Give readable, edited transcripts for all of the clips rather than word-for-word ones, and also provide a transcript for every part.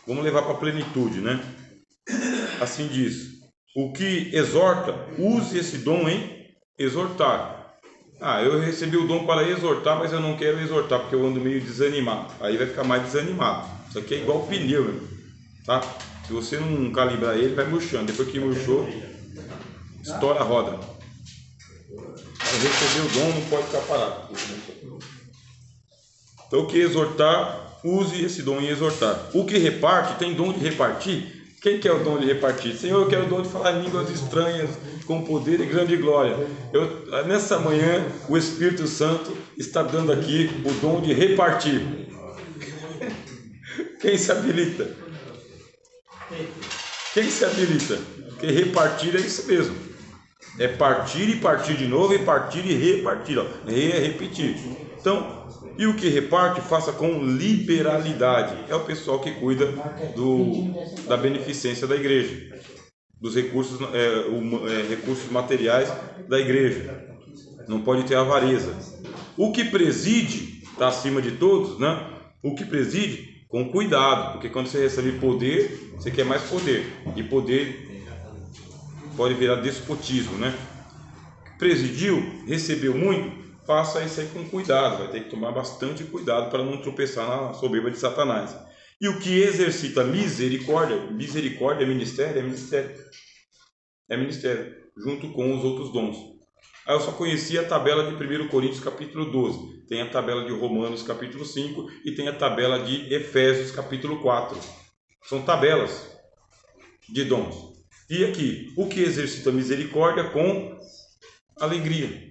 Vamos levar para a plenitude, né? Assim diz: o que exorta, use esse dom em exortar. Eu recebi o dom para exortar, mas eu não quero exortar porque eu ando meio desanimado. Aí vai ficar mais desanimado. Isso aqui é igual pneu, meu, tá? Se você não calibrar ele, vai murchando. Depois que murchou, estoura a roda. Para receber o dom, não pode ficar parado. Então, o que exortar, use esse dom em exortar. O que reparte, tem dom de repartir. Quem quer o dom de repartir? Senhor, eu quero o dom de falar línguas estranhas, com poder e grande glória. Nessa manhã, o Espírito Santo está dando aqui o dom de repartir. Quem se habilita? Quem se habilita? Porque repartir é isso mesmo. É partir e partir de novo, e partir e repartir. É repetir. Então, e o que reparte, faça com liberalidade. É o pessoal que cuida da beneficência da igreja, dos recursos, recursos materiais da igreja. Não pode ter avareza. O que preside, está acima de todos, né? O que preside, com cuidado, porque quando você recebe poder, você quer mais poder. E poder pode virar despotismo, né? Presidiu, recebeu muito, faça isso aí com cuidado, vai ter que tomar bastante cuidado para não tropeçar na soberba de Satanás. E o que exercita misericórdia, misericórdia é ministério, é ministério, junto com os outros dons. Eu só conhecia a tabela de 1 Coríntios capítulo 12, tem a tabela de Romanos capítulo 5 e tem a tabela de Efésios capítulo 4. São tabelas de dons. E aqui, o que exercita misericórdia com alegria.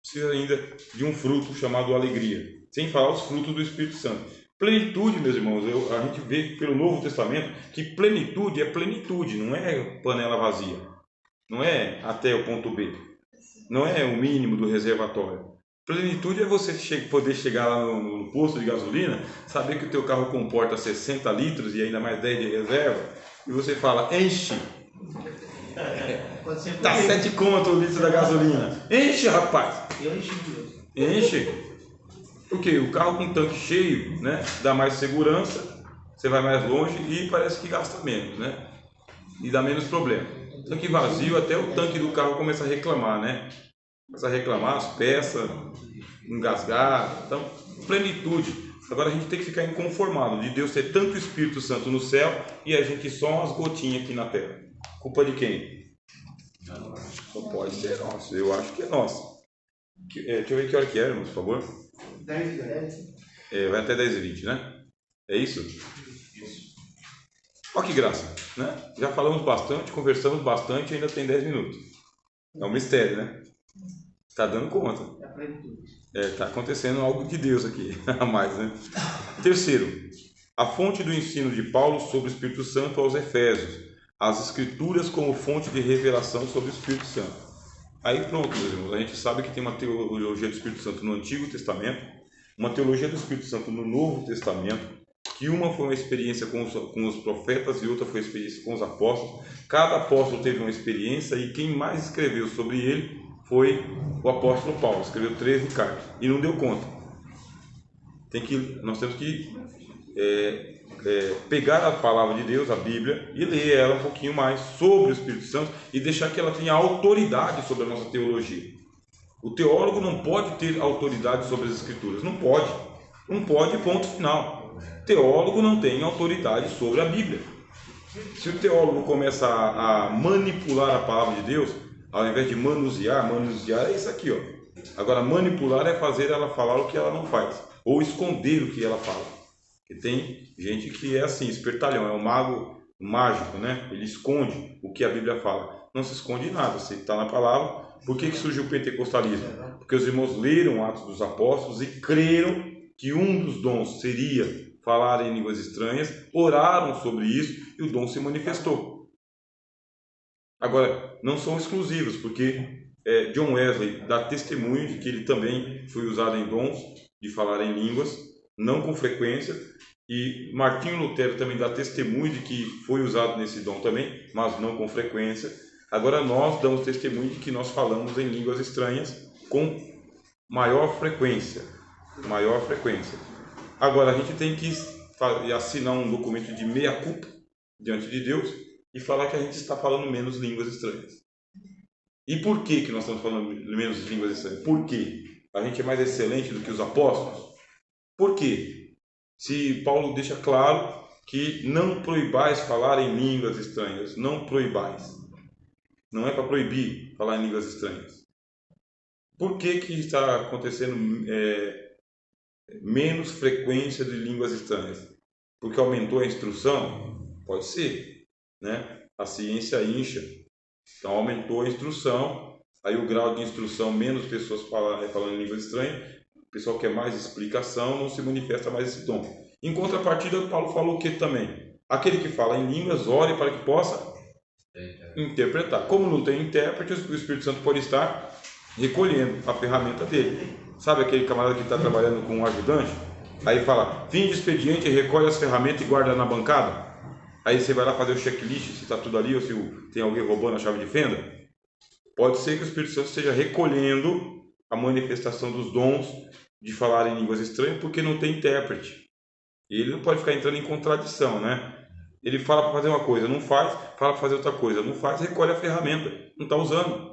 Precisa ainda de um fruto chamado alegria, sem falar os frutos do Espírito Santo. Plenitude, meus irmãos, a gente vê pelo Novo Testamento que plenitude é plenitude, não é panela vazia, não é até o ponto B, não é o mínimo do reservatório. Plenitude é você poder chegar lá no posto de gasolina, saber que o teu carro comporta 60 litros e ainda mais 10 de reserva, e você fala, enche. Tá 7 conto o litro da gasolina. Enche, rapaz. Enche. Porque o carro com tanque cheio, né, dá mais segurança, você vai mais longe e parece que gasta menos, né? E dá menos problema. Tanque vazio, até o tanque do carro começa a reclamar, né? Começa a reclamar as peças, engasgar. Então, plenitude. Agora a gente tem que ficar inconformado de Deus ter tanto Espírito Santo no céu e a gente só umas gotinhas aqui na terra. Culpa de quem? Não pode ser nosso. Eu acho que é nosso. Deixa eu ver que hora que é, irmãos, por favor. 10h10. Vai até 10h20, né? É isso? Olha que graça, né? Já falamos bastante, conversamos bastante e ainda tem 10 minutos. É um mistério, né? Está dando conta. Está acontecendo algo de Deus aqui, a mais, né? Terceiro, a fonte do ensino de Paulo sobre o Espírito Santo aos Efésios. As Escrituras como fonte de revelação sobre o Espírito Santo. Aí pronto, meus irmãos, a gente sabe que tem uma teologia do Espírito Santo no Antigo Testamento, uma teologia do Espírito Santo no Novo Testamento, que uma foi uma experiência com os profetas e outra foi uma experiência com os apóstolos. Cada apóstolo teve uma experiência e quem mais escreveu sobre ele foi o apóstolo Paulo, escreveu 13 cartas e não deu conta. Nós temos que pegar a palavra de Deus, a Bíblia, e ler ela um pouquinho mais sobre o Espírito Santo e deixar que ela tenha autoridade sobre a nossa teologia. O teólogo não pode ter autoridade sobre as Escrituras, não pode, ponto final. O teólogo não tem autoridade sobre a Bíblia. Se o teólogo começa a manipular a palavra de Deus, ao invés de manusear é isso aqui, ó. Agora manipular é fazer ela falar o que ela não faz, ou esconder o que ela fala. E tem gente que é assim, espertalhão, é um mago mágico, né? Ele esconde o que a Bíblia fala. Não se esconde nada, se está na palavra. Por que surgiu o pentecostalismo? Porque os irmãos leram Atos dos Apóstolos e creram que um dos dons seria falar em línguas estranhas, oraram sobre isso e o dom se manifestou. Agora, não são exclusivos, porque John Wesley dá testemunho de que ele também foi usado em dons de falar em línguas, não com frequência, e Martinho Lutero também dá testemunho de que foi usado nesse dom também, mas não com frequência. Agora nós damos testemunho de que nós falamos em línguas estranhas com maior frequência. Agora a gente tem que e assinar um documento de meia-culpa diante de Deus e falar que a gente está falando menos línguas estranhas. E por que nós estamos falando menos línguas estranhas? Por quê? A gente é mais excelente do que os apóstolos? Por quê? Se Paulo deixa claro que não proibais falar em línguas estranhas, não proibais. Não é para proibir falar em línguas estranhas. Por que está acontecendo menos frequência de línguas estranhas? Porque aumentou a instrução? Pode ser, né? A ciência incha. Então aumentou a instrução, aí o grau de instrução, menos pessoas falando em línguas estranhas, o pessoal quer mais explicação, não se manifesta mais esse dom. Em contrapartida, Paulo falou o que também? Aquele que fala em línguas, ore para que possa interpretar. Como não tem intérprete, o Espírito Santo pode estar recolhendo a ferramenta dele. Sabe aquele camarada que está trabalhando com um ajudante? Aí fala, fim de expediente, recolhe as ferramentas e guarda na bancada. Aí você vai lá fazer o checklist, se está tudo ali ou se tem alguém roubando a chave de fenda. Pode ser que o Espírito Santo esteja recolhendo a manifestação dos dons de falar em línguas estranhas porque não tem intérprete. E ele não pode ficar entrando em contradição, né? Ele fala para fazer uma coisa, não faz, fala para fazer outra coisa, não faz, recolhe a ferramenta, não está usando.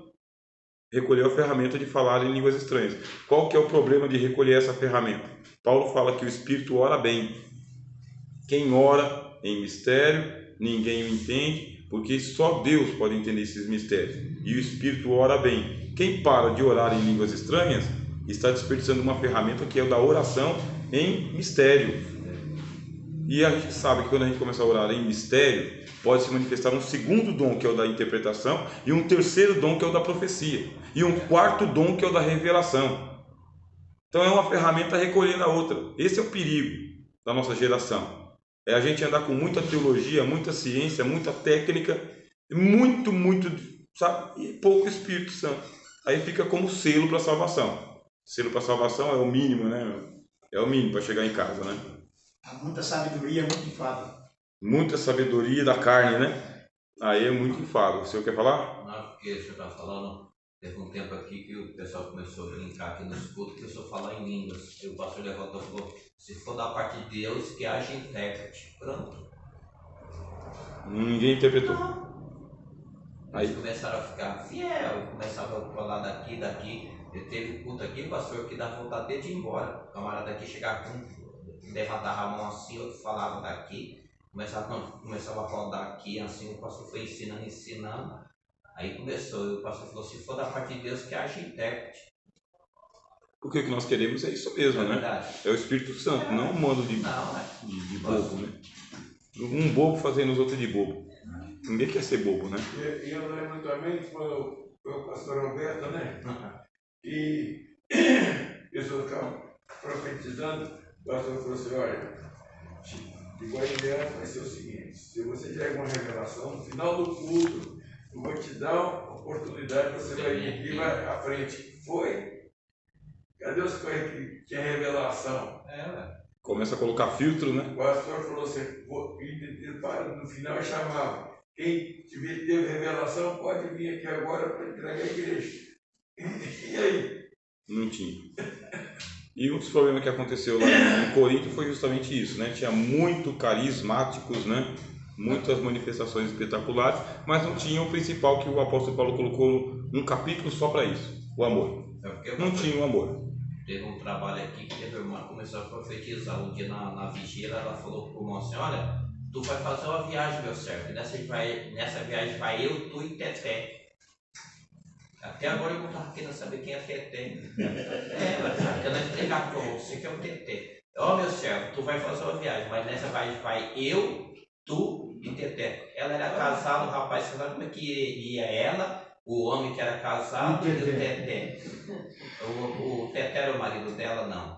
Recolheu a ferramenta de falar em línguas estranhas. Qual que é o problema de recolher essa ferramenta? Paulo fala que o Espírito ora bem. Quem ora em mistério, ninguém o entende, porque só Deus pode entender esses mistérios. E o Espírito ora bem. Quem para de orar em línguas estranhas está desperdiçando uma ferramenta que é o da oração em mistério. E a gente sabe que quando a gente começa a orar em mistério, pode se manifestar um segundo dom, que é o da interpretação, e um terceiro dom, que é o da profecia, e um quarto dom, que é o da revelação. Então é uma ferramenta recolhendo a outra. Esse é o perigo da nossa geração. É a gente andar com muita teologia, muita ciência, muita técnica, muito, sabe? E pouco Espírito Santo. Aí fica como selo para a salvação. Selo para a salvação é o mínimo, né? É o mínimo para chegar em casa, né? Há muita sabedoria, muito enfado. Muita sabedoria da carne, né? Aí é muito enfado. O senhor quer falar? Não, porque o senhor está falando, teve um tempo aqui que o pessoal começou a brincar aqui nos cultos, que começou a falar em línguas. E o pastor levantou e falou, se for da parte de Deus, que haja intérprete. Pronto. Ninguém interpretou. Eles começaram a ficar fiel, começavam a falar daqui. Eu teve culto aqui, pastor, que dá vontade de ir embora. O camarada aqui chegava com, levantava a mão assim, outro falava daqui, começava a falar daqui, assim, o pastor foi ensinando. Aí começou, e o pastor falou, se for da parte de Deus, que haja intérprete. Porque o que nós queremos é isso mesmo, né? Verdade. É o Espírito Santo, não um mando de bobo, né? Um bobo fazendo os outros de bobo. Ninguém quer ser bobo, né? E eu lembro também que foi o pastor Alberto, né? E pessoas ficavam profetizando, o pastor falou assim, olha, igual a ideia vai ser o seguinte, se você tiver alguma revelação, no final do culto, eu vou te dar uma oportunidade, você vai vir aqui, vai à frente. Foi? Cadê os que tinha revelação? Começa a colocar filtro, né? O pastor falou assim, no final chamava, quem teve revelação pode vir aqui agora para entregar a igreja. E aí? Não tinha. E um dos problemas que aconteceu lá em Corinto foi justamente isso, né? Tinha muito carismáticos, né? Muitas manifestações espetaculares, mas não tinha o principal que o apóstolo Paulo colocou num capítulo só para isso, o amor. Não tinha o amor. Teve um trabalho aqui que a irmã começou a profetizar. Um dia na vigília ela falou para o irmão assim, olha, tu vai fazer uma viagem, meu servo, e nessa viagem vai eu, tu e Teté. Até agora eu não estava querendo saber quem é Teté. Mas eu não explicar para você que é o Teté. Ó, meu servo, tu vai fazer uma viagem, mas nessa viagem vai eu, tu e Teté. Ela era casada, o rapaz, você sabe como é que ia ela, o homem que era casado e o Teté. O Teté era o marido dela, não.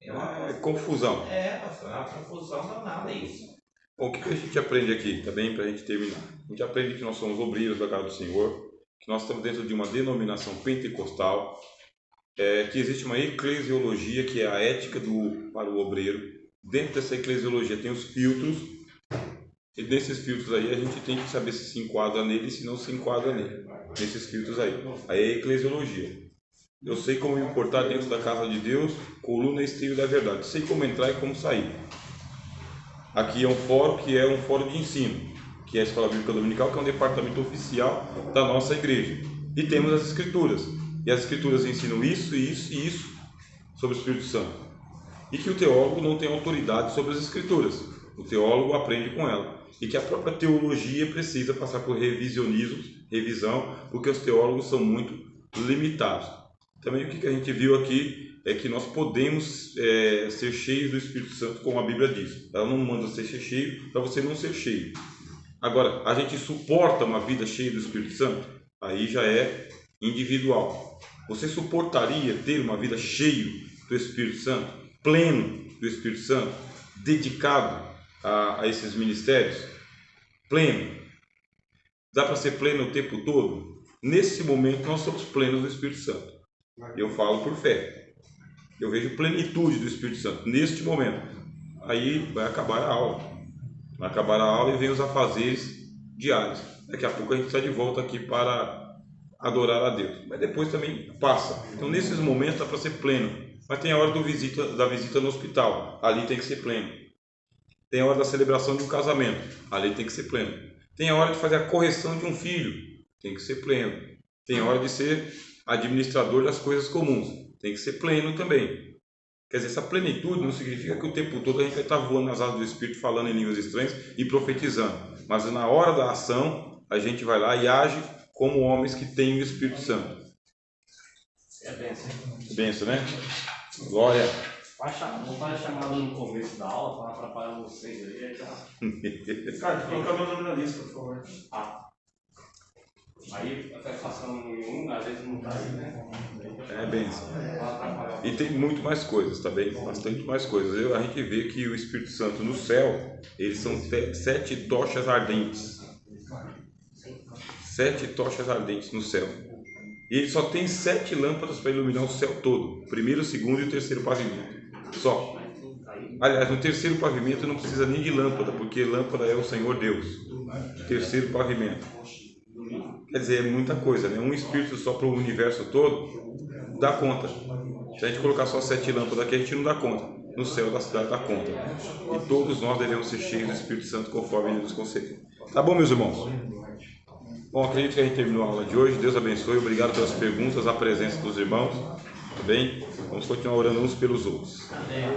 É uma confusão. Pastor, é uma confusão danada isso. Bom, o que a gente aprende aqui, também, para a gente terminar? A gente aprende que nós somos obreiros da casa do Senhor, que nós estamos dentro de uma denominação pentecostal, que existe uma eclesiologia, que é a ética para o obreiro. Dentro dessa eclesiologia tem os filtros, e nesses filtros aí a gente tem que saber se enquadra nele e se não se enquadra nele. Nesses filtros aí. Aí é a eclesiologia. Eu sei como me portar dentro da casa de Deus, coluna e esteio da verdade. Sei como entrar e como sair. Aqui é um fórum que é um fórum de ensino, que é a Escola Bíblica Dominical, que é um departamento oficial da nossa igreja. E temos as Escrituras. E as Escrituras ensinam isso, isso e isso sobre o Espírito Santo. E que o teólogo não tem autoridade sobre as Escrituras. O teólogo aprende com ela. E que a própria teologia precisa passar por revisão, porque os teólogos são muito limitados. Também o que a gente viu aqui é que nós podemos ser cheios do Espírito Santo, como a Bíblia diz. Ela não manda você ser cheio para você não ser cheio. Agora, a gente suporta uma vida cheia do Espírito Santo? Aí já é individual. Você suportaria ter uma vida cheia do Espírito Santo, pleno do Espírito Santo, dedicado a esses ministérios? Pleno. Dá para ser pleno o tempo todo? Nesse momento nós somos plenos do Espírito Santo. Eu falo por fé. Eu vejo plenitude do Espírito Santo neste momento. Aí vai acabar a aula. Vai acabar a aula e vem os afazeres diários. Daqui a pouco a gente está de volta aqui para adorar a Deus. Mas depois também passa. Então nesses momentos dá para ser pleno. Mas tem a hora da visita no hospital. Ali tem que ser pleno. Tem a hora da celebração de um casamento. Ali tem que ser pleno. Tem a hora de fazer a correção de um filho. Tem que ser pleno. Tem a hora de ser administrador das coisas comuns. Tem que ser pleno também. Quer dizer, essa plenitude não significa que o tempo todo a gente vai estar voando nas asas do Espírito, falando em línguas estranhas e profetizando. Mas na hora da ação, a gente vai lá e age como homens que têm o Espírito Santo. É bênção. Bênção, né? Glória. Não faz chamada no começo da aula para atrapalhar vocês aí. Cara, colocar meu nome na lista, por favor. Aí a satisfação em um, às vezes não tá aí, né? É bênção. E tem muito mais coisas, tá bem? Bastante mais coisas. A gente vê que o Espírito Santo no céu, eles são 7 tochas ardentes. 7 tochas ardentes no céu. E ele só tem 7 lâmpadas para iluminar o céu todo. O primeiro, o segundo e o terceiro pavimento. Só. Aliás, no terceiro pavimento não precisa nem de lâmpada, porque lâmpada é o Senhor Deus. Terceiro pavimento. Quer dizer, é muita coisa, né? Um espírito só para o universo todo dá conta. Se a gente colocar só 7 lâmpadas aqui, a gente não dá conta. No céu da cidade dá conta. E todos nós devemos ser cheios do Espírito Santo conforme ele nos concedeu. Tá bom, meus irmãos? Bom, acredito que a gente terminou a aula de hoje. Deus abençoe. Obrigado pelas perguntas, a presença dos irmãos. Tá bem? Vamos continuar orando uns pelos outros. Amém.